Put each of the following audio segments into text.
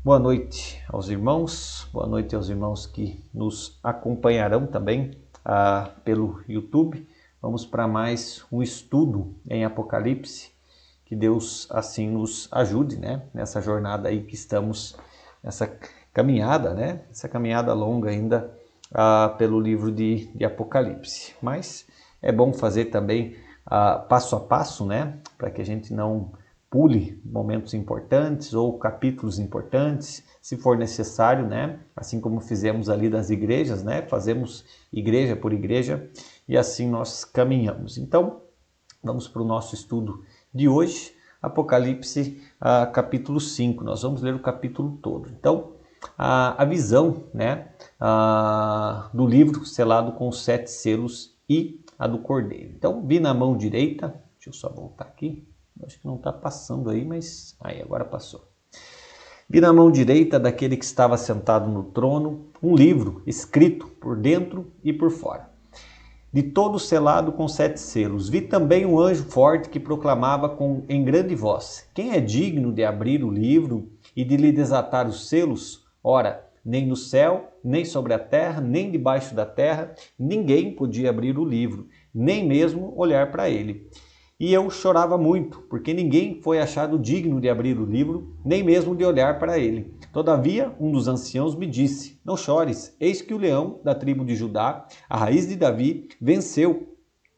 Boa noite aos irmãos, boa noite aos irmãos que nos acompanharão também pelo YouTube. Vamos para mais um estudo em Apocalipse, que Deus assim nos ajude, né? Nessa jornada aí que estamos, nessa caminhada, né? Essa caminhada longa ainda pelo livro de Apocalipse. Mas é bom fazer também passo a passo, né? Para que a gente não pule momentos importantes ou capítulos importantes, se for necessário, né? Assim como fizemos ali das igrejas, né? Fazemos igreja por igreja e assim nós caminhamos. Então, vamos para o nosso estudo de hoje, Apocalipse capítulo 5. Nós vamos ler o capítulo todo. Então, a visão, né? Do livro selado com os 7 selos e a do Cordeiro. Então, vi na mão direita, deixa eu só voltar aqui. Acho que não está passando aí, mas aí agora passou. Vi na mão direita daquele que estava sentado no trono um livro escrito por dentro e por fora, de todo selado com 7 selos. Vi também um anjo forte que proclamava em grande voz: quem é digno de abrir o livro e de lhe desatar os selos? Ora, nem no céu, nem sobre a terra, nem debaixo da terra, ninguém podia abrir o livro, nem mesmo olhar para ele. E eu chorava muito, porque ninguém foi achado digno de abrir o livro, nem mesmo de olhar para ele. Todavia, um dos anciãos me disse: não chores, eis que o leão da tribo de Judá, a raiz de Davi, venceu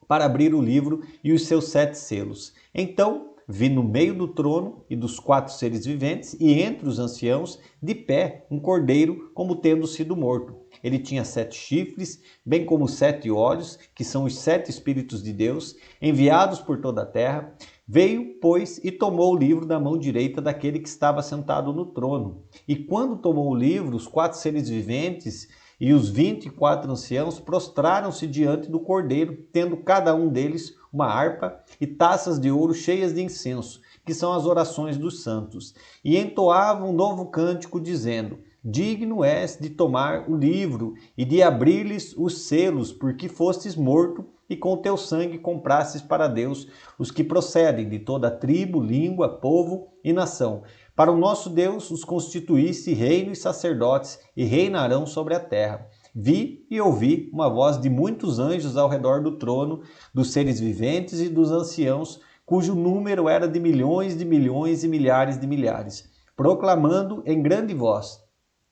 para abrir o livro e os seus 7 selos. Então vi no meio do trono e dos 4 seres viventes, e entre os anciãos, de pé, um cordeiro, como tendo sido morto. Ele tinha 7 chifres, bem como 7 olhos, que são os 7 Espíritos de Deus, enviados por toda a terra. Veio, pois, e tomou o livro da mão direita daquele que estava sentado no trono. E quando tomou o livro, os 4 seres viventes e os 24 anciãos prostraram-se diante do cordeiro, tendo cada um deles uma harpa e taças de ouro cheias de incenso, que são as orações dos santos. E entoavam um novo cântico, dizendo: digno és de tomar o livro e de abrir-lhes os selos, porque fostes morto e com teu sangue comprastes para Deus os que procedem de toda tribo, língua, povo e nação. Para o nosso Deus os constituíste reino e sacerdotes, e reinarão sobre a terra. Vi e ouvi uma voz de muitos anjos ao redor do trono, dos seres viventes e dos anciãos, cujo número era de milhões e milhares de milhares, proclamando em grande voz: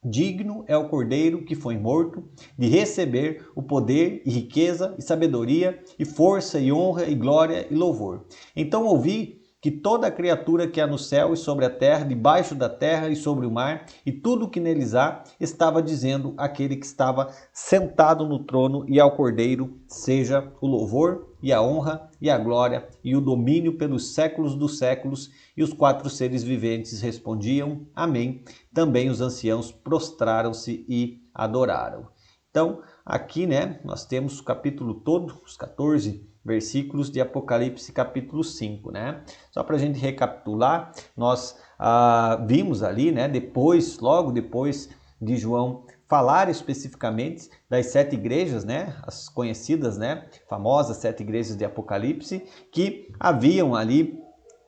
digno é o Cordeiro que foi morto de receber o poder e riqueza e sabedoria e força e honra e glória e louvor. Então ouvi que toda criatura que há no céu e sobre a terra, debaixo da terra e sobre o mar, e tudo o que neles há, estava dizendo àquele que estava sentado no trono e ao Cordeiro: seja o louvor e a honra e a glória e o domínio pelos séculos dos séculos. E os 4 seres viventes respondiam: amém. Também os anciãos prostraram-se e adoraram. Então, aqui, né, nós temos o capítulo todo, os 14 versículos de Apocalipse capítulo 5, né? Só para a gente recapitular, nós vimos ali, né, logo depois de João falar especificamente das 7 igrejas, né, as conhecidas, né, famosas 7 igrejas de Apocalipse, que haviam ali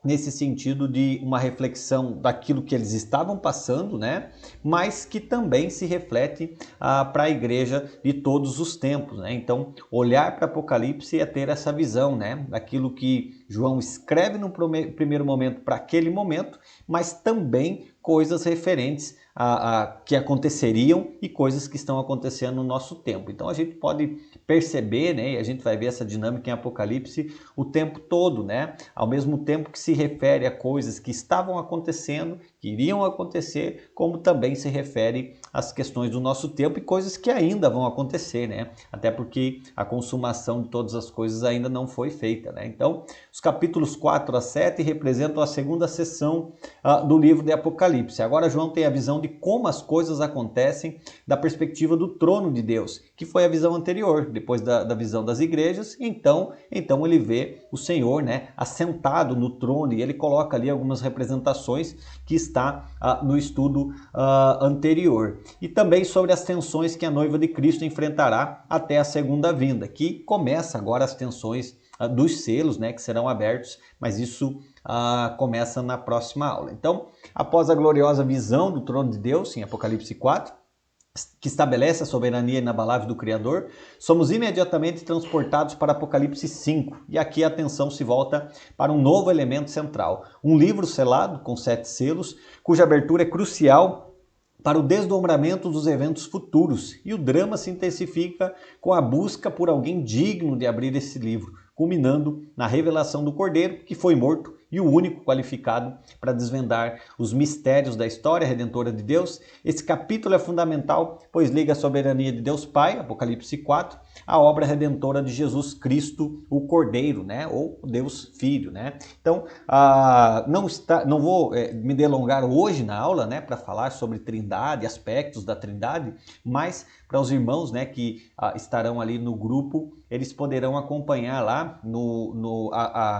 nesse sentido de uma reflexão daquilo que eles estavam passando, né? Mas que também se reflete para a igreja de todos os tempos, né? Então, olhar para Apocalipse é ter essa visão, né? Daquilo que João escreve no primeiro momento para aquele momento, mas também coisas referentes a que aconteceriam e coisas que estão acontecendo no nosso tempo. Então a gente pode perceber, né, e a gente vai ver essa dinâmica em Apocalipse o tempo todo, né? Ao mesmo tempo que se refere a coisas que estavam acontecendo, que iriam acontecer, como também se refere às questões do nosso tempo e coisas que ainda vão acontecer, né? Até porque a consumação de todas as coisas ainda não foi feita, né? Então, os capítulos 4 a 7 representam a segunda sessão do livro de Apocalipse. Agora João tem a visão de como as coisas acontecem da perspectiva do trono de Deus, que foi a visão anterior, depois da visão das igrejas. Então ele vê o Senhor, né, assentado no trono, e ele coloca ali algumas representações que está no estudo anterior. E também sobre as tensões que a noiva de Cristo enfrentará até a segunda vinda, que começa agora as tensões dos selos, né, que serão abertos, mas isso começa na próxima aula. Então, após a gloriosa visão do trono de Deus, em Apocalipse 4, que estabelece a soberania inabalável do Criador, somos imediatamente transportados para Apocalipse 5. E aqui a atenção se volta para um novo elemento central. Um livro selado com 7 selos, cuja abertura é crucial para o desdobramento dos eventos futuros. E o drama se intensifica com a busca por alguém digno de abrir esse livro, culminando na revelação do Cordeiro, que foi morto e o único qualificado para desvendar os mistérios da história redentora de Deus. Esse capítulo é fundamental, pois liga a soberania de Deus Pai, Apocalipse 4, à obra redentora de Jesus Cristo, o Cordeiro, né? Ou Deus Filho, né? Então, não vou me delongar hoje na aula, né, para falar sobre Trindade, aspectos da Trindade, mas para os irmãos, né, que estarão ali no grupo, eles poderão acompanhar lá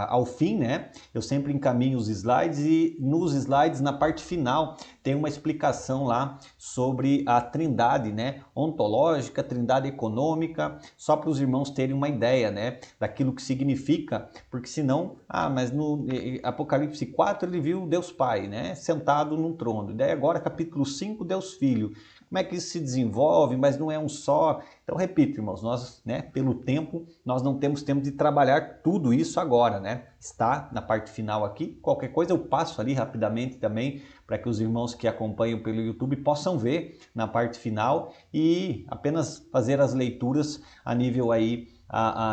ao fim, né? Eu sempre encaminho os slides e nos slides, na parte final, tem uma explicação lá sobre a Trindade, né, ontológica, Trindade econômica, só para os irmãos terem uma ideia, né, daquilo que significa, porque senão, mas no Apocalipse 4 ele viu Deus Pai, né, sentado num trono, e daí agora capítulo 5, Deus Filho. Como é que isso se desenvolve, mas não é um só. Então, repito, irmãos, nós, né, pelo tempo, nós não temos tempo de trabalhar tudo isso agora, né? Está na parte final aqui. Qualquer coisa eu passo ali rapidamente também para que os irmãos que acompanham pelo YouTube possam ver na parte final e apenas fazer as leituras a nível aí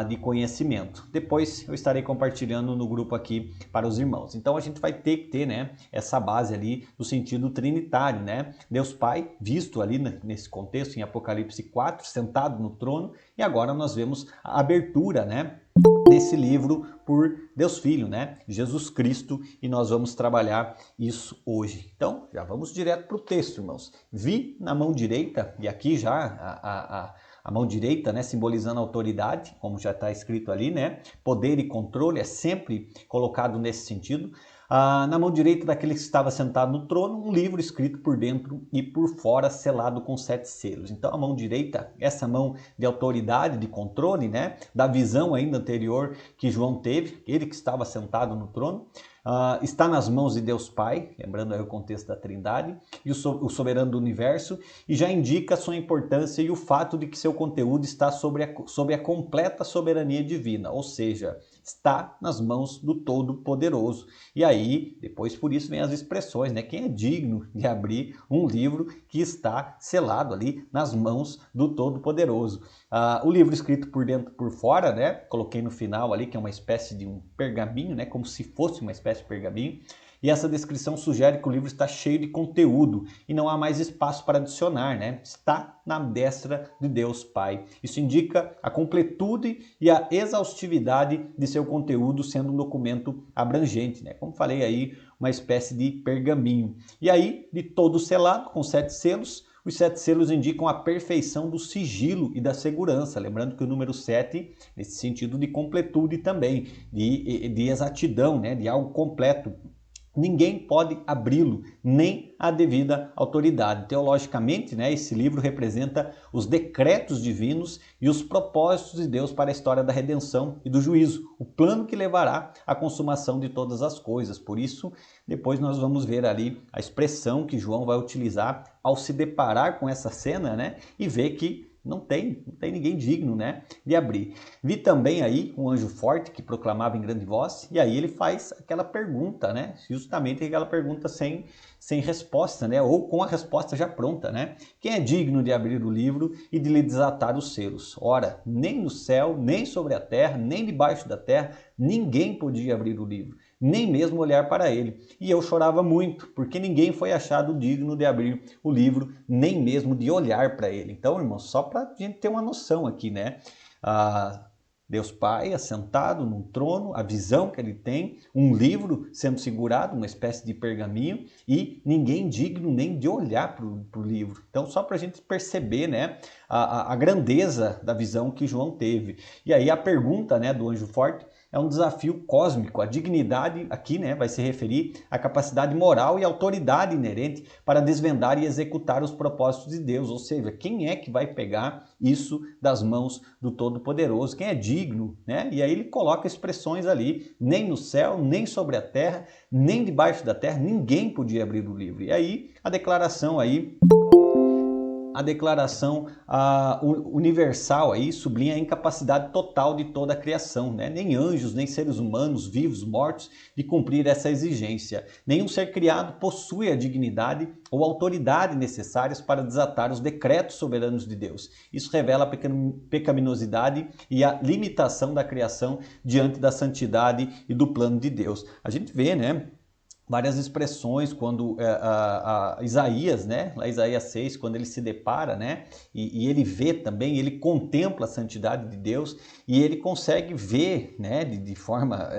de conhecimento. Depois eu estarei compartilhando no grupo aqui para os irmãos. Então a gente vai ter que ter, né, essa base ali do sentido trinitário, né? Deus Pai visto ali nesse contexto em Apocalipse 4, sentado no trono, e agora nós vemos a abertura, né, desse livro por Deus Filho, né? Jesus Cristo, e nós vamos trabalhar isso hoje. Então, já vamos direto para o texto, irmãos. Vi na mão direita, e aqui já a mão direita, né, simbolizando autoridade, como já está escrito ali, né? Poder e controle é sempre colocado nesse sentido. Na mão direita daquele que estava sentado no trono, um livro escrito por dentro e por fora, selado com 7 selos. Então a mão direita, essa mão de autoridade, de controle, né, da visão ainda anterior que João teve, ele que estava sentado no trono, está nas mãos de Deus Pai, lembrando aí o contexto da Trindade, e o soberano do universo, e já indica a sua importância e o fato de que seu conteúdo está sobre a completa soberania divina, ou seja, está nas mãos do Todo-Poderoso. E aí, depois por isso vem as expressões, né? Quem é digno de abrir um livro que está selado ali nas mãos do Todo-Poderoso? O livro escrito por dentro e por fora, né? Coloquei no final ali, que é uma espécie de um pergaminho, né? Como se fosse uma espécie de pergaminho. E essa descrição sugere que o livro está cheio de conteúdo e não há mais espaço para adicionar, né? Está na destra de Deus Pai. Isso indica a completude e a exaustividade de seu conteúdo, sendo um documento abrangente, né? Como falei aí, uma espécie de pergaminho. E aí, de todo selado, com 7 selos, os 7 selos indicam a perfeição do sigilo e da segurança. Lembrando que o número 7, nesse sentido de completude também, de exatidão, né? De algo completo. Ninguém pode abri-lo, nem a devida autoridade. Teologicamente, né, esse livro representa os decretos divinos e os propósitos de Deus para a história da redenção e do juízo, o plano que levará à consumação de todas as coisas. Por isso, depois nós vamos ver ali a expressão que João vai utilizar ao se deparar com essa cena, né, e ver que não tem ninguém digno, né, de abrir. Vi também aí um anjo forte que proclamava em grande voz, e aí ele faz aquela pergunta, né, justamente aquela pergunta sem resposta, né, ou com a resposta já pronta, né. Quem é digno de abrir o livro e de lhe desatar os selos? Ora, nem no céu, nem sobre a terra, nem debaixo da terra, ninguém podia abrir o livro, nem mesmo olhar para ele. E eu chorava muito, porque ninguém foi achado digno de abrir o livro, nem mesmo de olhar para ele. Então, irmãos, só para a gente ter uma noção aqui, né? Deus Pai assentado num trono, a visão que ele tem, um livro sendo segurado, uma espécie de pergaminho, e ninguém digno nem de olhar para o livro. Então, só para a gente perceber, né, a grandeza da visão que João teve. E aí a pergunta, né, do anjo forte é um desafio cósmico. A dignidade aqui, né, vai se referir à capacidade moral e autoridade inerente para desvendar e executar os propósitos de Deus. Ou seja, quem é que vai pegar isso das mãos do Todo-Poderoso? Quem é digno, né? E aí ele coloca expressões ali, nem no céu, nem sobre a terra, nem debaixo da terra, ninguém podia abrir o livro. E aí a declaração universal aí sublinha a incapacidade total de toda a criação, né? Nem anjos, nem seres humanos, vivos, mortos, de cumprir essa exigência. Nenhum ser criado possui a dignidade ou autoridade necessárias para desatar os decretos soberanos de Deus. Isso revela a pecaminosidade e a limitação da criação diante da santidade e do plano de Deus. A gente vê, né, várias expressões quando Isaías, né, lá Isaías 6, quando ele se depara, né, e ele vê também, ele contempla a santidade de Deus e ele consegue ver, né, de forma,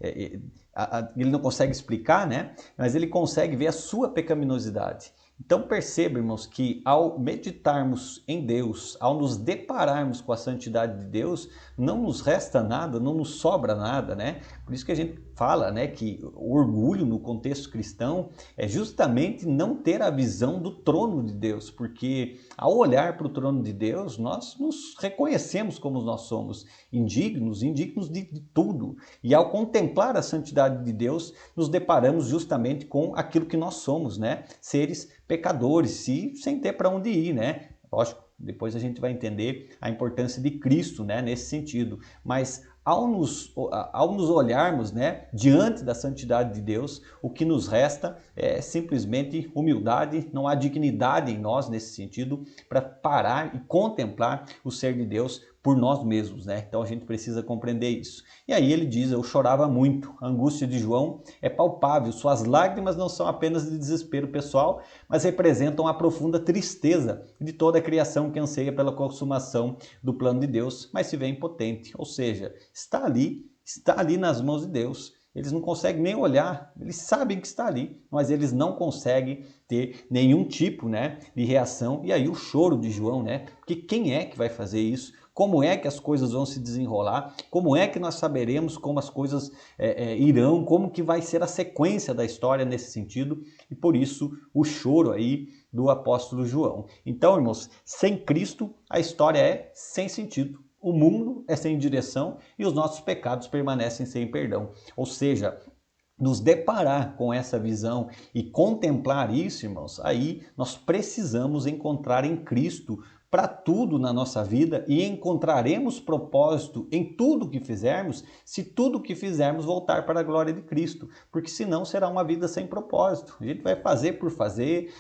ele não consegue explicar, né, mas ele consegue ver a sua pecaminosidade. Então perceba, irmãos, que ao meditarmos em Deus, ao nos depararmos com a santidade de Deus, não nos resta nada, não nos sobra nada, né? Por isso que a gente fala, né, que o orgulho no contexto cristão é justamente não ter a visão do trono de Deus, porque ao olhar para o trono de Deus, nós nos reconhecemos como nós somos, indignos de tudo. E ao contemplar a santidade de Deus, nos deparamos justamente com aquilo que nós somos, né? Seres pecadores, e sem ter para onde ir, né? Lógico, depois a gente vai entender a importância de Cristo, né, nesse sentido. Mas ao nos olharmos, né, diante da santidade de Deus, o que nos resta é simplesmente humildade. Não há dignidade em nós nesse sentido para parar e contemplar o ser de Deus por nós mesmos, né? Então a gente precisa compreender isso. E aí ele diz: eu chorava muito. A angústia de João é palpável. Suas lágrimas não são apenas de desespero pessoal, mas representam a profunda tristeza de toda a criação que anseia pela consumação do plano de Deus, mas se vê impotente. Ou seja, está ali nas mãos de Deus. Eles não conseguem nem olhar, eles sabem que está ali, mas eles não conseguem ter nenhum tipo, né, de reação. E aí o choro de João, né? Porque quem é que vai fazer isso? Como é que as coisas vão se desenrolar? Como é que nós saberemos como as coisas irão? Como que vai ser a sequência da história nesse sentido? E por isso o choro aí do apóstolo João. Então, irmãos, sem Cristo a história é sem sentido. O mundo é sem direção e os nossos pecados permanecem sem perdão. Ou seja, nos deparar com essa visão e contemplar isso, irmãos, aí nós precisamos encontrar em Cristo para tudo na nossa vida e encontraremos propósito em tudo que fizermos, se tudo que fizermos voltar para a glória de Cristo, porque senão será uma vida sem propósito. A gente vai fazer por fazer,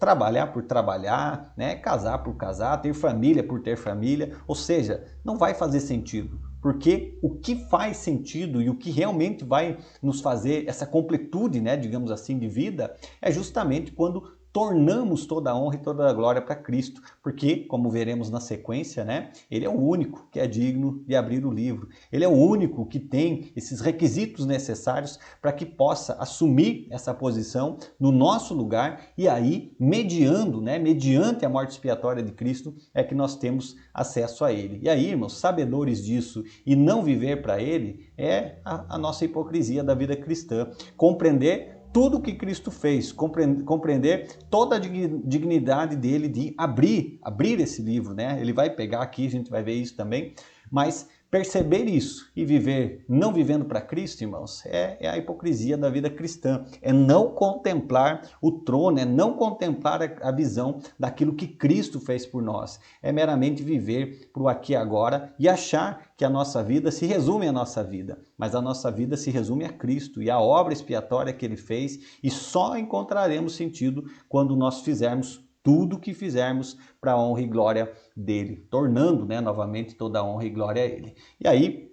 trabalhar por trabalhar, né? Casar por casar, ter família por ter família, ou seja, não vai fazer sentido. Porque o que faz sentido e o que realmente vai nos fazer essa completude, né, digamos assim, de vida, é justamente quando tornamos toda a honra e toda a glória para Cristo, porque, como veremos na sequência, né, ele é o único que é digno de abrir o livro. Ele é o único que tem esses requisitos necessários para que possa assumir essa posição no nosso lugar, e aí, mediante a morte expiatória de Cristo, é que nós temos acesso a ele. E aí, irmãos, sabedores disso e não viver para ele é a nossa hipocrisia da vida cristã. Compreender tudo que Cristo fez, compreender toda a dignidade dele de abrir esse livro, né? Ele vai pegar aqui, a gente vai ver isso também, mas perceber isso e viver não vivendo para Cristo, irmãos, é a hipocrisia da vida cristã. É não contemplar o trono, é não contemplar a visão daquilo que Cristo fez por nós. É meramente viver para o aqui e agora e achar que a nossa vida se resume à nossa vida. Mas a nossa vida se resume a Cristo e a obra expiatória que ele fez, e só encontraremos sentido quando nós fizermos tudo o que fizermos para a honra e glória dele, tornando, né, novamente toda a honra e glória a ele. E aí,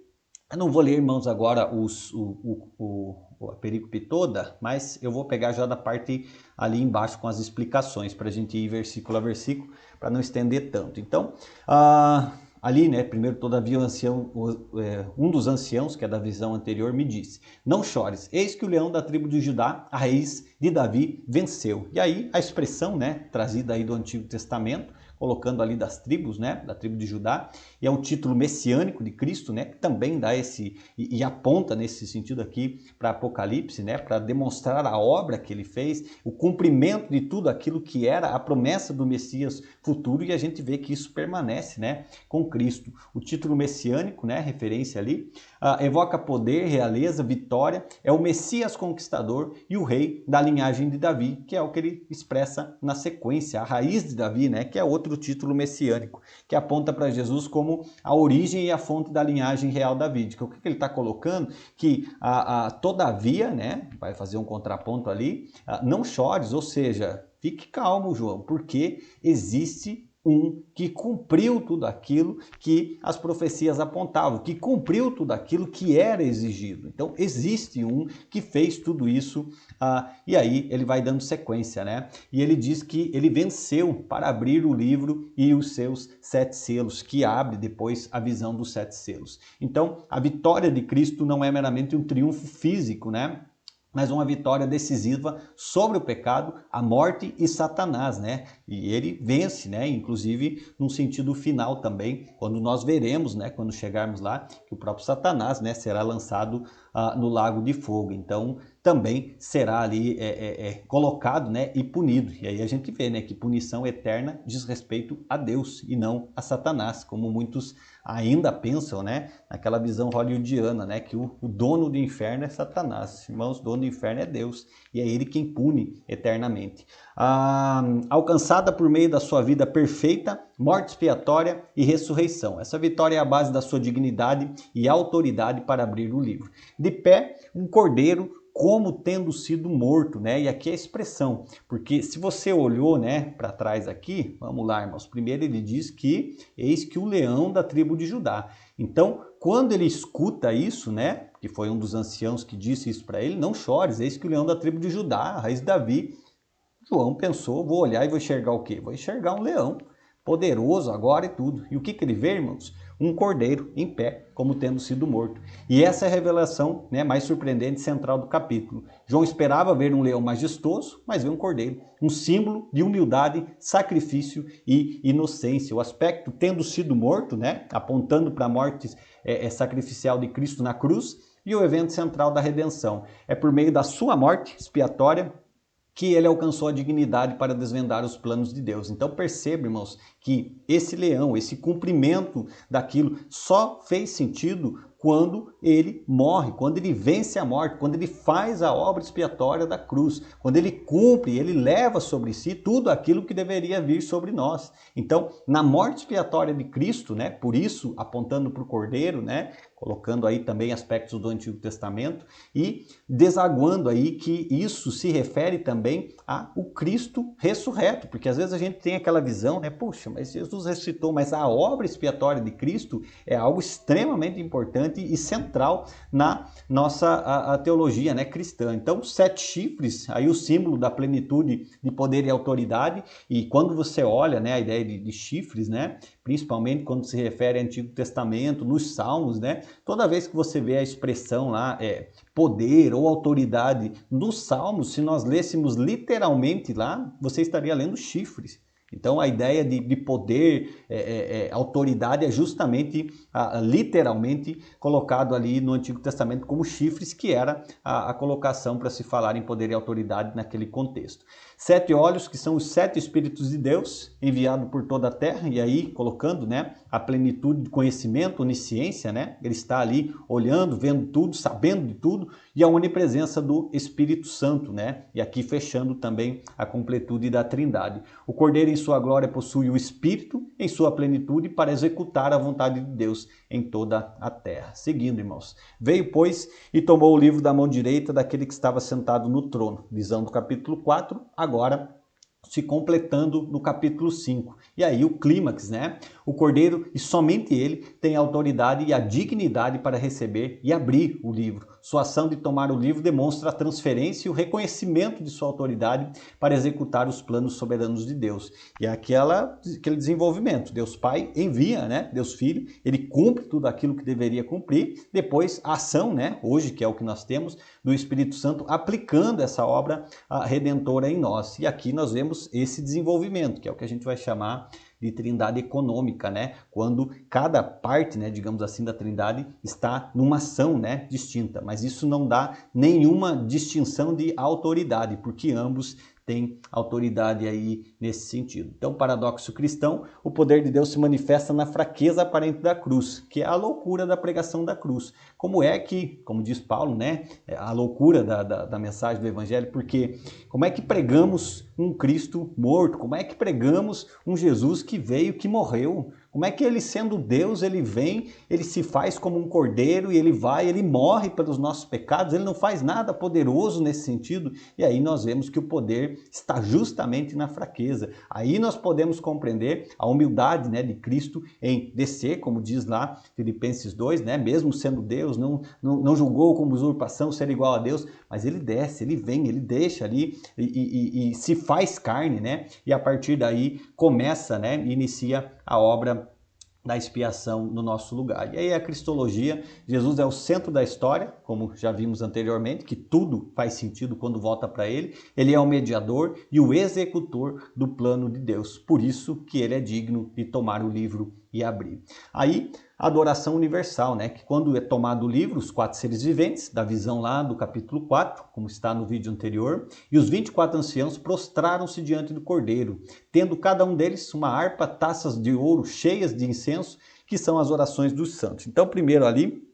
eu não vou ler, irmãos, agora a perícope toda, mas eu vou pegar já da parte ali embaixo com as explicações, para a gente ir versículo a versículo, para não estender tanto. Então, ali, né, primeiro, todavia, um dos anciãos, que é da visão anterior, me disse: não chores, eis que o leão da tribo de Judá, a raiz de Davi, venceu. E aí a expressão, né, trazida aí do Antigo Testamento, colocando ali das tribos, né, da tribo de Judá, e é o título messiânico de Cristo, né, que também dá esse e aponta nesse sentido aqui para Apocalipse, né, para demonstrar a obra que ele fez, o cumprimento de tudo aquilo que era a promessa do Messias futuro, e a gente vê que isso permanece, né, com Cristo. O título messiânico, né, referência ali, evoca poder, realeza, vitória, é o Messias conquistador e o rei da linhagem de Davi, que é o que ele expressa na sequência, a raiz de Davi, né, que é outro título messiânico, que aponta para Jesus como a origem e a fonte da linhagem real davídica. O que ele está colocando? Que todavia, né, vai fazer um contraponto ali, não chores, ou seja, fique calmo, João, porque existe um que cumpriu tudo aquilo que as profecias apontavam, que cumpriu tudo aquilo que era exigido. Então, existe um que fez tudo isso, e aí ele vai dando sequência, né? E ele diz que ele venceu para abrir o livro e os seus 7 selos, que abre depois a visão dos 7 selos. Então, a vitória de Cristo não é meramente um triunfo físico, né? Mas uma vitória decisiva sobre o pecado, a morte e Satanás, né? E ele vence, né? Inclusive num sentido final também, quando nós veremos, né? Quando chegarmos lá, que o próprio Satanás, né? Será lançado no lago de fogo. Então também será ali colocado, né? E punido. E aí a gente vê, né? Que punição eterna diz respeito a Deus e não a Satanás, como muitos ainda pensam, né? Naquela visão hollywoodiana, né? Que o dono do inferno é Satanás. Irmãos, o dono do inferno é Deus. E é ele quem pune eternamente. Alcançada por meio da sua vida perfeita, morte expiatória e ressurreição. Essa vitória é a base da sua dignidade e autoridade para abrir o livro. De pé, um cordeiro como tendo sido morto, né? E aqui é a expressão, porque se você olhou, né, para trás aqui, vamos lá, irmãos. Primeiro ele diz que eis que o leão da tribo de Judá. Então, quando ele escuta isso, né, que foi um dos anciãos que disse isso para ele, não chores, eis que o leão da tribo de Judá, a raiz de Davi. João pensou, vou olhar e vou enxergar o quê? Vou enxergar um leão, poderoso agora e tudo. E o que ele vê, irmãos? Um cordeiro em pé, como tendo sido morto. E essa é a revelação, né, mais surpreendente e central do capítulo. João esperava ver um leão majestoso, mas vê um cordeiro. Um símbolo de humildade, sacrifício e inocência. O aspecto tendo sido morto, né, apontando para a morte sacrificial de Cristo na cruz, e o evento central da redenção. É por meio da sua morte expiatória que ele alcançou a dignidade para desvendar os planos de Deus. Então perceba, irmãos, que esse leão, esse cumprimento daquilo só fez sentido quando ele morre, quando ele vence a morte, quando ele faz a obra expiatória da cruz, quando ele cumpre, ele leva sobre si tudo aquilo que deveria vir sobre nós. Então, na morte expiatória de Cristo, né, por isso apontando para o Cordeiro, né, colocando aí também aspectos do Antigo Testamento e desaguando aí que isso se refere também ao Cristo ressurreto, porque às vezes a gente tem aquela visão, né, puxa, mas Jesus ressuscitou, mas a obra expiatória de Cristo é algo extremamente importante e central na nossa a teologia, né, cristã. Então, 7 chifres, aí o símbolo da plenitude de poder e autoridade, e quando você olha, né, a ideia de chifres, né, principalmente quando se refere ao Antigo Testamento, nos Salmos, né, toda vez que você vê a expressão lá, poder ou autoridade nos Salmos, se nós lêssemos literalmente lá, você estaria lendo chifres. Então a ideia de poder, autoridade é justamente, literalmente, colocado ali no Antigo Testamento como chifres, que era a colocação para se falar em poder e autoridade naquele contexto. 7 olhos, que são os 7 Espíritos de Deus, enviados por toda a terra, e aí colocando, né, a plenitude de conhecimento, onisciência, né? Ele está ali olhando, vendo tudo, sabendo de tudo, e a onipresença do Espírito Santo, né? E aqui fechando também a completude da Trindade. O Cordeiro em sua glória possui o Espírito em sua plenitude para executar a vontade de Deus em toda a terra. Seguindo, irmãos. Veio, pois, e tomou o livro da mão direita daquele que estava sentado no trono. Visão do capítulo 4, agora se completando no capítulo 5. E aí o clímax, né? O Cordeiro, e somente ele, tem a autoridade e a dignidade para receber e abrir o livro. Sua ação de tomar o livro demonstra a transferência e o reconhecimento de sua autoridade para executar os planos soberanos de Deus. E aquele desenvolvimento. Deus Pai envia, né? Deus Filho, ele cumpre tudo aquilo que deveria cumprir. Depois a ação, né? Hoje, que é o que nós temos, do Espírito Santo aplicando essa obra redentora em nós. E aqui nós vemos temos esse desenvolvimento, que é o que a gente vai chamar de trindade econômica, né? Quando cada parte, né, digamos assim, da trindade está numa ação, né, distinta, mas isso não dá nenhuma distinção de autoridade, porque ambos têm autoridade aí nesse sentido. Então, paradoxo cristão, o poder de Deus se manifesta na fraqueza aparente da cruz, que é a loucura da pregação da cruz. Como é que, como diz Paulo, né, a loucura da mensagem do evangelho, porque como é que pregamos um Cristo morto? Como é que pregamos um Jesus que veio, que morreu? Como é que ele, sendo Deus, ele vem, ele se faz como um cordeiro e ele vai, ele morre pelos nossos pecados, ele não faz nada poderoso nesse sentido? E aí nós vemos que o poder está justamente na fraqueza. Aí nós podemos compreender a humildade, né, de Cristo em descer, como diz lá Filipenses 2, né, mesmo sendo Deus, não julgou como usurpação ser igual a Deus, mas ele desce, ele vem, ele deixa ali e se faz carne, né? E a partir daí começa, né, inicia a obra da expiação no nosso lugar. E aí a cristologia, Jesus é o centro da história, como já vimos anteriormente, que tudo faz sentido quando volta para ele. Ele é o mediador e o executor do plano de Deus. Por isso que ele é digno de tomar o livro e abrir. Aí, a adoração universal, né? Que quando é tomado o livro, os 4 seres viventes, da visão lá do capítulo 4, como está no vídeo anterior, e os 24 anciãos prostraram-se diante do Cordeiro, tendo cada um deles uma harpa, taças de ouro cheias de incenso, que são as orações dos santos. Então, primeiro ali,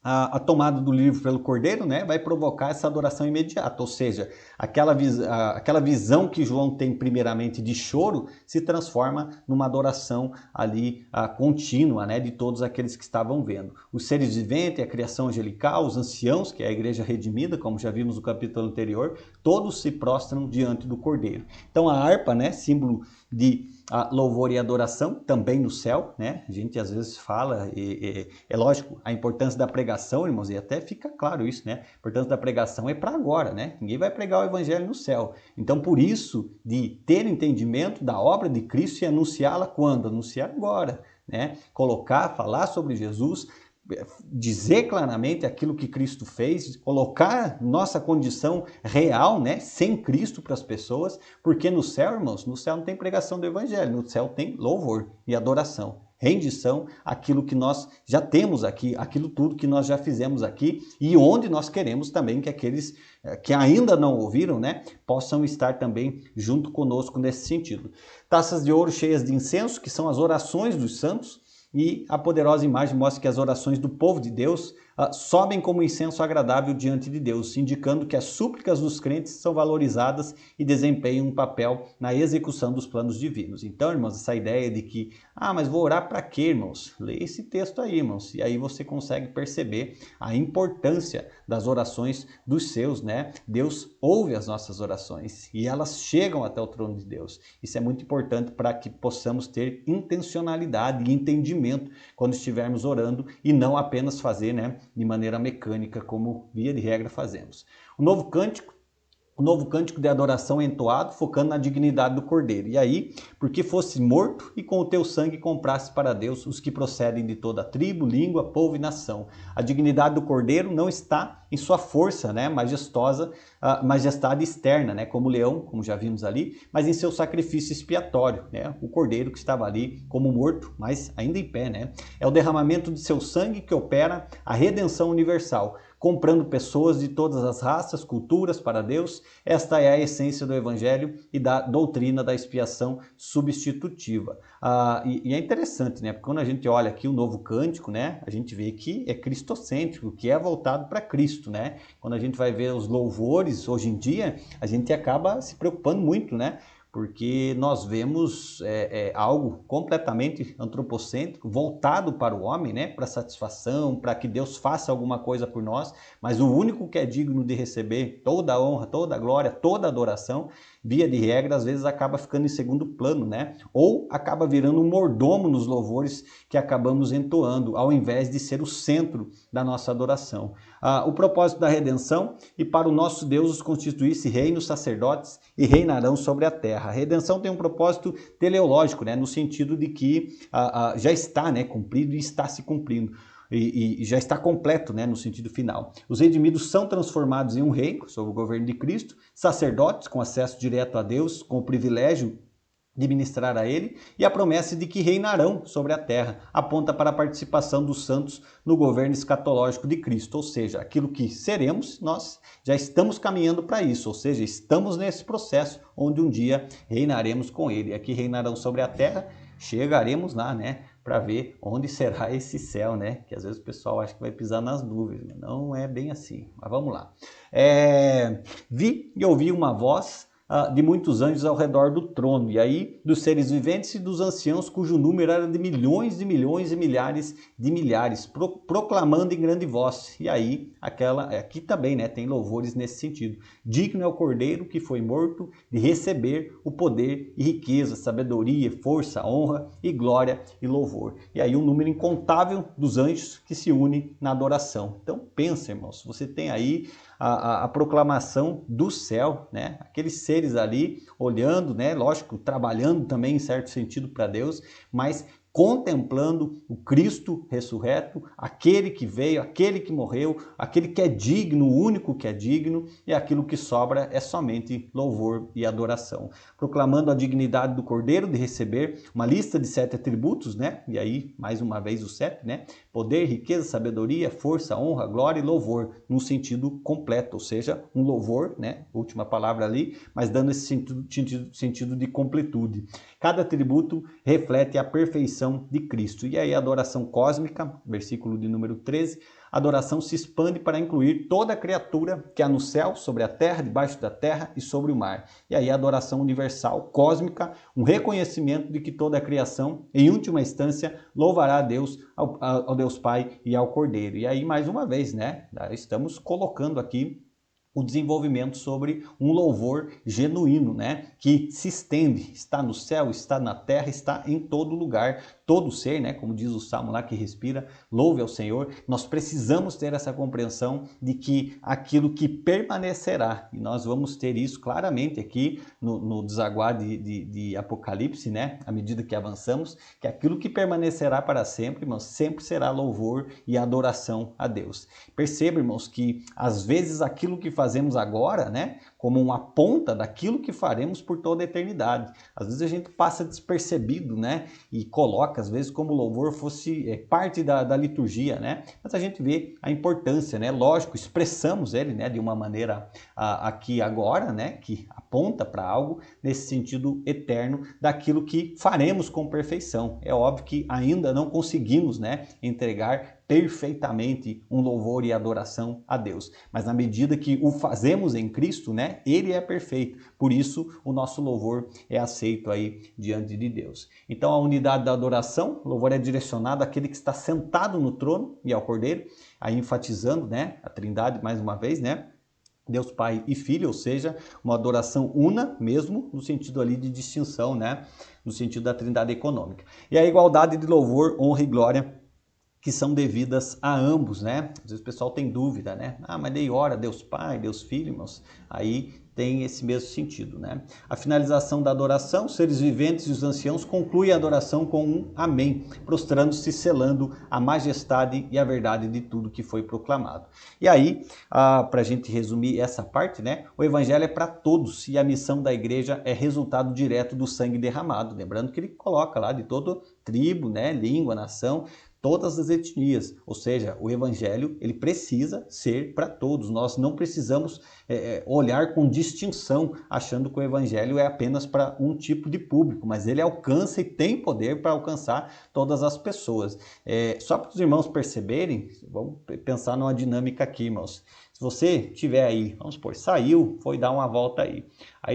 a tomada do livro pelo Cordeiro, né, vai provocar essa adoração imediata, ou seja, aquela visão que João tem primeiramente de choro se transforma numa adoração ali contínua, né, de todos aqueles que estavam vendo. Os seres viventes, a criação angelical, os anciãos, que é a igreja redimida, como já vimos no capítulo anterior, todos se prostram diante do Cordeiro. Então a harpa, né, símbolo de louvor e adoração, também no céu, né? A gente às vezes fala, é lógico, a importância da pregação, irmãos, e até fica claro isso, né? A importância da pregação é para agora, né? Ninguém vai pregar o evangelho no céu. Então, por isso, de ter entendimento da obra de Cristo e anunciá-la quando? Anunciar agora, né? Colocar, falar sobre Jesus, dizer claramente aquilo que Cristo fez, colocar nossa condição real, né, sem Cristo para as pessoas, porque no céu, irmãos, no céu não tem pregação do evangelho, no céu tem louvor e adoração, rendição àquilo que nós já temos aqui, aquilo tudo que nós já fizemos aqui e onde nós queremos também que aqueles que ainda não ouviram, né, possam estar também junto conosco nesse sentido. Taças de ouro cheias de incenso, que são as orações dos santos, e a poderosa imagem mostra que as orações do povo de Deus sobem como incenso agradável diante de Deus, indicando que as súplicas dos crentes são valorizadas e desempenham um papel na execução dos planos divinos. Então, irmãos, essa ideia de que, mas vou orar para quê, irmãos? Leia esse texto aí, irmãos, e aí você consegue perceber a importância das orações dos seus, né? Deus ouve as nossas orações e elas chegam até o trono de Deus. Isso é muito importante para que possamos ter intencionalidade e entendimento quando estivermos orando e não apenas fazer, né, de maneira mecânica, como via de regra fazemos. O novo cântico de adoração é entoado, focando na dignidade do Cordeiro. E aí, porque fosse morto e com o teu sangue comprasse para Deus os que procedem de toda tribo, língua, povo e nação. A dignidade do Cordeiro não está em sua força, né, majestade externa, né, como o leão, como já vimos ali, mas em seu sacrifício expiatório, né, o Cordeiro que estava ali como morto, mas ainda em pé, né. É o derramamento de seu sangue que opera a redenção universal, comprando pessoas de todas as raças, culturas para Deus. Esta é a essência do Evangelho e da doutrina da expiação substitutiva. E é interessante, né? Porque quando a gente olha aqui o novo cântico, né? A gente vê que é cristocêntrico, que é voltado para Cristo, né? Quando a gente vai ver os louvores hoje em dia, a gente acaba se preocupando muito, né? Porque nós vemos algo completamente antropocêntrico, voltado para o homem, né? Para satisfação, para que Deus faça alguma coisa por nós, mas o único que é digno de receber toda a honra, toda a glória, toda a adoração, via de regra, às vezes acaba ficando em segundo plano, né? Ou acaba virando um mordomo nos louvores que acabamos entoando, ao invés de ser o centro da nossa adoração. O propósito da redenção e para o nosso Deus os constituir-se reinos, sacerdotes e reinarão sobre a terra. A redenção tem um propósito teleológico, né? No sentido de que já está, né, cumprido e está se cumprindo. e já está completo, né, no sentido final. Os redimidos são transformados em um reino, sob o governo de Cristo, sacerdotes com acesso direto a Deus, com o privilégio de ministrar a ele, e a promessa de que reinarão sobre a terra, aponta para a participação dos santos no governo escatológico de Cristo, ou seja, aquilo que seremos, nós já estamos caminhando para isso, ou seja, estamos nesse processo onde um dia reinaremos com ele. Aqui reinarão sobre a terra, chegaremos lá, né, para ver onde será esse céu, né, que às vezes o pessoal acha que vai pisar nas nuvens, não é bem assim, mas vamos lá. Vi e ouvi uma voz de muitos anjos ao redor do trono, e aí dos seres viventes e dos anciãos, cujo número era de milhões e milhões e milhares de milhares, proclamando em grande voz. E aí, aqui também, né, tem louvores nesse sentido. Digno é o Cordeiro que foi morto de receber o poder e riqueza, sabedoria, força, honra e glória e louvor. E aí um número incontável dos anjos que se une na adoração. Então pensa, irmãos, você tem aí a proclamação do céu, né? Aqueles seres ali olhando, né? Lógico, trabalhando também em certo sentido para Deus, mas contemplando o Cristo ressurreto, aquele que veio, aquele que morreu, aquele que é digno, o único que é digno, e aquilo que sobra é somente louvor e adoração. Proclamando a dignidade do Cordeiro de receber uma lista de 7 atributos, né? E aí, mais uma vez, o 7, né? Poder, riqueza, sabedoria, força, honra, glória e louvor, num sentido completo, ou seja, um louvor, né? Última palavra ali, mas dando esse sentido de completude. Cada atributo reflete a perfeição de Cristo. E aí a adoração cósmica, versículo de número 13, a adoração se expande para incluir toda a criatura que há no céu, sobre a terra, debaixo da terra e sobre o mar. E aí a adoração universal, cósmica, um reconhecimento de que toda a criação, em última instância, louvará a Deus, ao Deus Pai e ao Cordeiro. E aí, mais uma vez, né, estamos colocando aqui o desenvolvimento sobre um louvor genuíno, né? Que se estende, está no céu, está na terra, está em todo lugar, todo ser, né? Como diz o Salmo lá, que respira, louve ao Senhor. Nós precisamos ter essa compreensão de que aquilo que permanecerá, e nós vamos ter isso claramente aqui no desaguar de Apocalipse, né? À medida que avançamos, que aquilo que permanecerá para sempre, irmãos, sempre será louvor e adoração a Deus. Perceba, irmãos, que às vezes aquilo que fazemos agora, né, como uma ponta daquilo que faremos por toda a eternidade. Às vezes a gente passa despercebido, né, e coloca, às vezes, como o louvor fosse parte da liturgia, né, mas a gente vê a importância, né, lógico, expressamos ele, né, de uma maneira aqui agora, né, que aponta para algo nesse sentido eterno daquilo que faremos com perfeição. É óbvio que ainda não conseguimos, né, entregar perfeitamente um louvor e adoração a Deus. Mas na medida que o fazemos em Cristo, né, ele é perfeito. Por isso, o nosso louvor é aceito aí diante de Deus. Então, a unidade da adoração, o louvor é direcionado àquele que está sentado no trono e ao Cordeiro, aí enfatizando, né, a Trindade mais uma vez, né, Deus Pai e Filho, ou seja, uma adoração una mesmo, no sentido ali de distinção, né, no sentido da Trindade econômica. E a igualdade de louvor, honra e glória que são devidas a ambos, né? Às vezes o pessoal tem dúvida, né? Ah, mas daí ora Deus Pai, Deus Filho, irmãos. Aí tem esse mesmo sentido, né? A finalização da adoração, os seres viventes e os anciãos concluem a adoração com um amém, prostrando-se, selando a majestade e a verdade de tudo que foi proclamado. E aí, para a gente resumir essa parte, né? O evangelho é para todos e a missão da igreja é resultado direto do sangue derramado. Lembrando que ele coloca lá de toda tribo, né? Língua, nação, todas as etnias, ou seja, o evangelho ele precisa ser para todos. Nós não precisamos olhar com distinção, achando que o evangelho é apenas para um tipo de público, mas ele alcança e tem poder para alcançar todas as pessoas. Só para os irmãos perceberem, vamos pensar numa dinâmica aqui, irmãos. Se você tiver aí, vamos supor, saiu, foi dar uma volta aí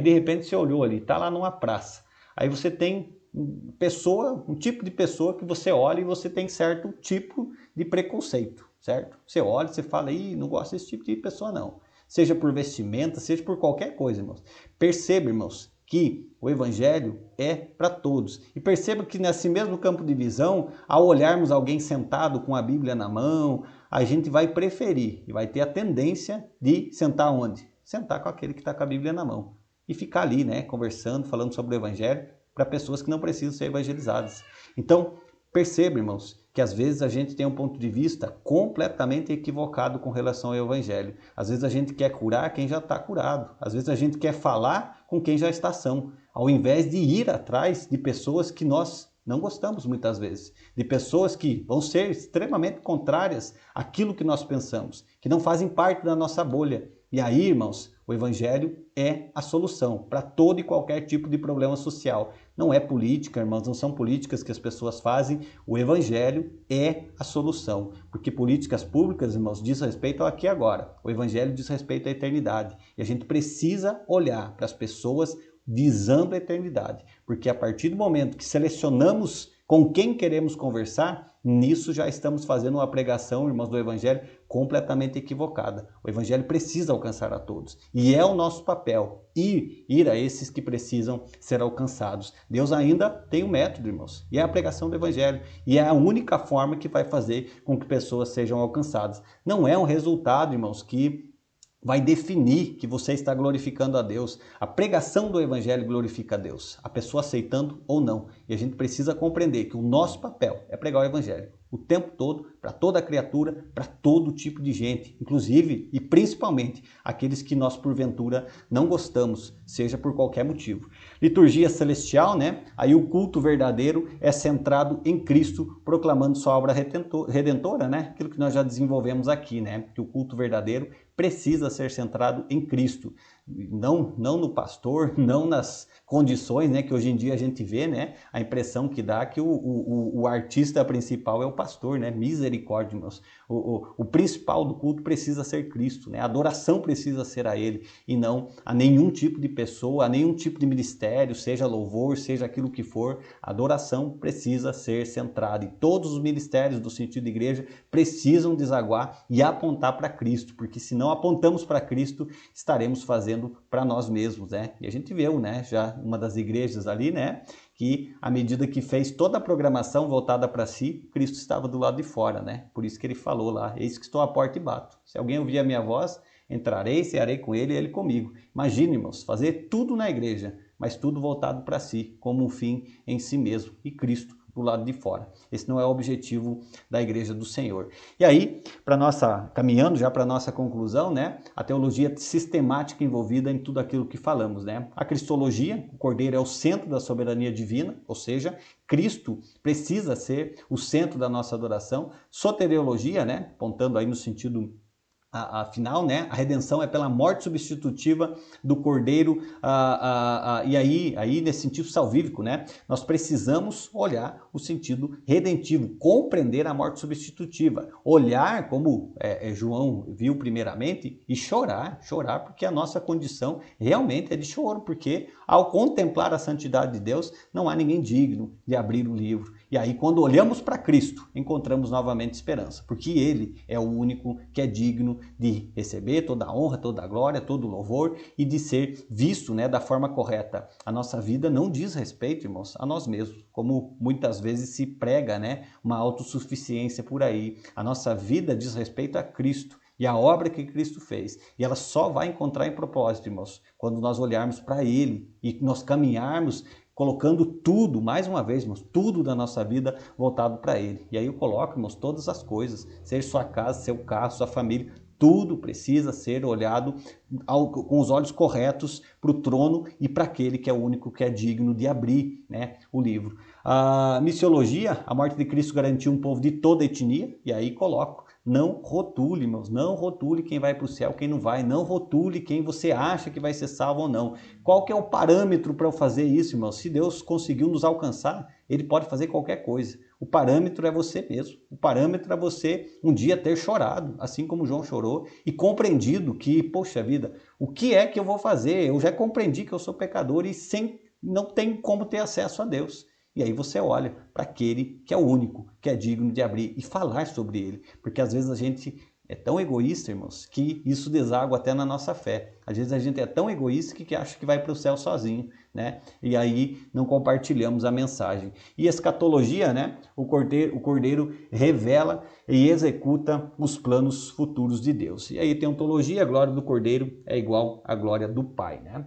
de repente você olhou ali, está lá numa praça, aí você tem um tipo de pessoa que você olha e você tem certo tipo de preconceito, certo? Você olha e você fala, não gosto desse tipo de pessoa não. Seja por vestimenta, seja por qualquer coisa, irmãos. Perceba, irmãos, que o evangelho é para todos. E perceba que nesse mesmo campo de visão, ao olharmos alguém sentado com a Bíblia na mão, a gente vai preferir e vai ter a tendência de sentar onde? Sentar com aquele que está com a Bíblia na mão. E ficar ali, né, conversando, falando sobre o evangelho, para pessoas que não precisam ser evangelizadas. Então, perceba, irmãos, que às vezes a gente tem um ponto de vista completamente equivocado com relação ao Evangelho. Às vezes a gente quer curar quem já está curado. Às vezes a gente quer falar com quem já está são, ao invés de ir atrás de pessoas que nós não gostamos muitas vezes, de pessoas que vão ser extremamente contrárias àquilo que nós pensamos, que não fazem parte da nossa bolha. E aí, irmãos, o Evangelho é a solução para todo e qualquer tipo de problema social. Não é política, irmãos, não são políticas que as pessoas fazem. O Evangelho é a solução. Porque políticas públicas, irmãos, diz respeito ao aqui e agora. O Evangelho diz respeito à eternidade. E a gente precisa olhar para as pessoas visando a eternidade. Porque a partir do momento que selecionamos com quem queremos conversar, nisso já estamos fazendo uma pregação, irmãos, do Evangelho completamente equivocada. O Evangelho precisa alcançar a todos. E é o nosso papel ir a esses que precisam ser alcançados. Deus ainda tem um método, irmãos, e é a pregação do Evangelho. E é a única forma que vai fazer com que pessoas sejam alcançadas. Não é um resultado, irmãos, que vai definir que você está glorificando a Deus. A pregação do Evangelho glorifica a Deus, a pessoa aceitando ou não. E a gente precisa compreender que o nosso papel é pregar o Evangelho o tempo todo, para toda criatura, para todo tipo de gente, inclusive e principalmente aqueles que nós porventura não gostamos, seja por qualquer motivo. Liturgia celestial, né? Aí o culto verdadeiro é centrado em Cristo, proclamando sua obra redentora, né? Aquilo que nós já desenvolvemos aqui, né? Que o culto verdadeiro precisa ser centrado em Cristo, não no pastor, não nas condições, né, que hoje em dia a gente vê, né, a impressão que dá que o artista principal é o pastor, né, misericórdia, irmãos. O principal do culto precisa ser Cristo, né, a adoração precisa ser a Ele e não a nenhum tipo de pessoa, a nenhum tipo de ministério, seja louvor, seja aquilo que for, a adoração precisa ser centrada e todos os ministérios do sentido de igreja precisam desaguar e apontar para Cristo, porque se não apontamos para Cristo, estaremos fazendo para nós mesmos, né, e a gente viu, né, já uma das igrejas ali, né, que à medida que fez toda a programação voltada para si, Cristo estava do lado de fora, né? Por isso que ele falou lá, eis que estou à porta e bato. Se alguém ouvir a minha voz, entrarei, cearei com ele e ele comigo. Imagine, irmãos, fazer tudo na igreja, mas tudo voltado para si, como um fim em si mesmo, e Cristo do lado de fora. Esse não é o objetivo da igreja do Senhor. E aí, caminhando já para nossa conclusão, né, a teologia sistemática envolvida em tudo aquilo que falamos, né? A cristologia, o Cordeiro é o centro da soberania divina, ou seja, Cristo precisa ser o centro da nossa adoração. Soteriologia, né, apontando aí no sentido afinal, né, a redenção é pela morte substitutiva do Cordeiro, e aí nesse sentido salvífico, né, nós precisamos olhar o sentido redentivo, compreender a morte substitutiva, olhar como João viu primeiramente e chorar porque a nossa condição realmente é de choro, porque ao contemplar a santidade de Deus, não há ninguém digno de abrir o livro. E aí quando olhamos para Cristo, encontramos novamente esperança, porque Ele é o único que é digno de receber toda a honra, toda a glória, todo o louvor e de ser visto, né, da forma correta. A nossa vida não diz respeito, irmãos, a nós mesmos, como muitas vezes se prega, né, uma autossuficiência por aí. A nossa vida diz respeito a Cristo e a obra que Cristo fez. E ela só vai encontrar em propósito, irmãos, quando nós olharmos para Ele e nós caminharmos colocando tudo, mais uma vez, irmãos, tudo da nossa vida voltado para Ele. E aí eu coloco, irmãos, todas as coisas, seja sua casa, seu carro, sua família, tudo precisa ser olhado com os olhos corretos para o trono e para aquele que é o único que é digno de abrir, né, o livro. A missiologia, a morte de Cristo garantiu um povo de toda a etnia, e aí coloco, não rotule, irmãos, não rotule quem vai para o céu, quem não vai, não rotule quem você acha que vai ser salvo ou não. Qual que é o parâmetro para eu fazer isso, irmãos? Se Deus conseguiu nos alcançar, Ele pode fazer qualquer coisa. O parâmetro é você mesmo. O parâmetro é você um dia ter chorado, assim como João chorou, e compreendido que, poxa vida, o que é que eu vou fazer? Eu já compreendi que eu sou pecador e não tenho como ter acesso a Deus. E aí você olha para aquele que é o único, que é digno de abrir e falar sobre ele. Porque às vezes a gente é tão egoísta, irmãos, que isso deságua até na nossa fé. Às vezes a gente é tão egoísta que acha que vai para o céu sozinho, né? E aí não compartilhamos a mensagem. E escatologia, né? O Cordeiro revela e executa os planos futuros de Deus. E aí tem ontologia, a glória do Cordeiro é igual à glória do Pai, né?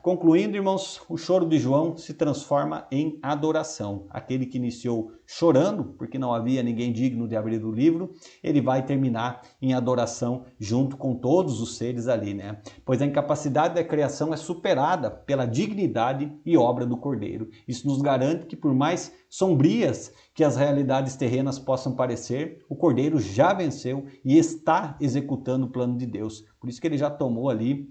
Concluindo, irmãos, o choro de João se transforma em adoração. Aquele que iniciou chorando, porque não havia ninguém digno de abrir o livro, ele vai terminar em adoração junto com todos os seres ali, né? Pois a incapacidade da criação é superada pela dignidade e obra do Cordeiro. Isso nos garante que, por mais sombrias que as realidades terrenas possam parecer, o Cordeiro já venceu e está executando o plano de Deus. Por isso que ele já tomou ali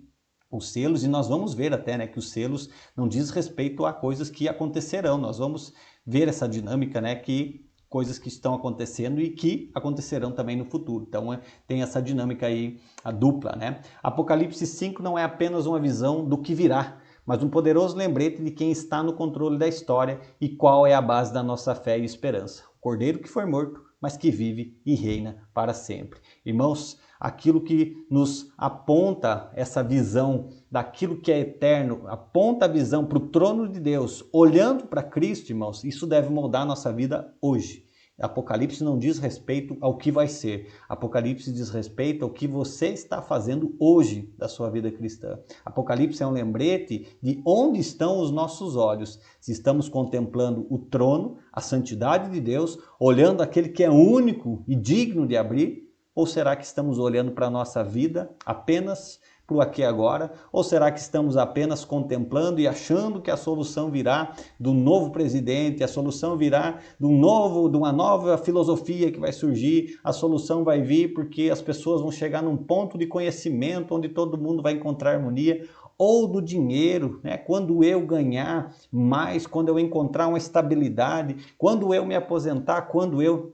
os selos, e nós vamos ver até, né, que os selos não diz respeito a coisas que acontecerão. Nós vamos ver essa dinâmica, né, que coisas que estão acontecendo e que acontecerão também no futuro. Então tem essa dinâmica aí, a dupla, né? Apocalipse 5 não é apenas uma visão do que virá, mas um poderoso lembrete de quem está no controle da história e qual é a base da nossa fé e esperança. O Cordeiro que foi morto, mas que vive e reina para sempre. Irmãos, aquilo que nos aponta essa visão daquilo que é eterno, aponta a visão para o trono de Deus, olhando para Cristo, irmãos, isso deve moldar a nossa vida hoje. Apocalipse não diz respeito ao que vai ser. Apocalipse diz respeito ao que você está fazendo hoje da sua vida cristã. Apocalipse é um lembrete de onde estão os nossos olhos. Se estamos contemplando o trono, a santidade de Deus, olhando aquele que é único e digno de abrir, ou será que estamos olhando para a nossa vida apenas para o aqui e agora? Ou será que estamos apenas contemplando e achando que a solução virá do novo presidente, a solução virá de uma nova filosofia que vai surgir, a solução vai vir porque as pessoas vão chegar num ponto de conhecimento onde todo mundo vai encontrar harmonia? Ou do dinheiro, né? Quando eu ganhar mais, quando eu encontrar uma estabilidade, quando eu me aposentar,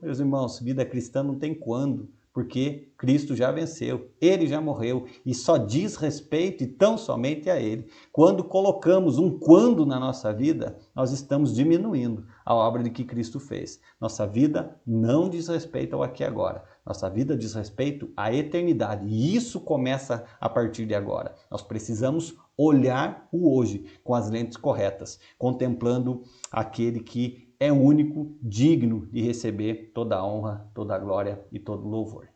meus irmãos, vida cristã não tem quando. Porque Cristo já venceu, Ele já morreu e só diz respeito e tão somente a Ele. Quando colocamos um quando na nossa vida, nós estamos diminuindo a obra de que Cristo fez. Nossa vida não diz respeito ao aqui e agora. Nossa vida diz respeito à eternidade e isso começa a partir de agora. Nós precisamos olhar o hoje com as lentes corretas, contemplando aquele que é único, digno de receber toda a honra, toda a glória e todo o louvor.